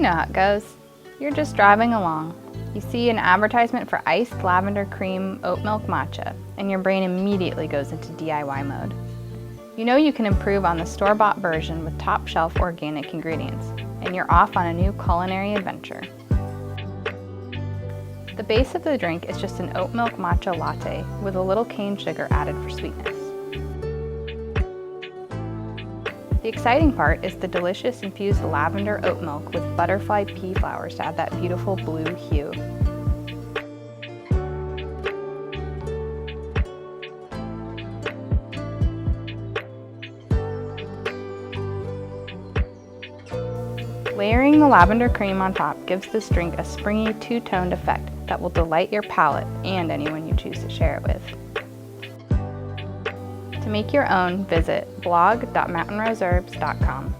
know how it goes. You're just driving along. You see an advertisement for iced Lavender Cream Oatmilk Matcha, and your brain immediately goes into DIY mode. You know you can improve on the store-bought version with top-shelf organic ingredients, and you're off on a new culinary adventure. The base of the drink is just an oat milk matcha latte with a little cane sugar added for sweetness. The exciting part is the delicious infused lavender oat milk with butterfly pea flowers to add that beautiful blue hue. Layering the lavender cream on top gives this drink a springy two-toned effect that will delight your palate and anyone you choose to share it with. To make your own, visit blog.mountainroseherbs.com.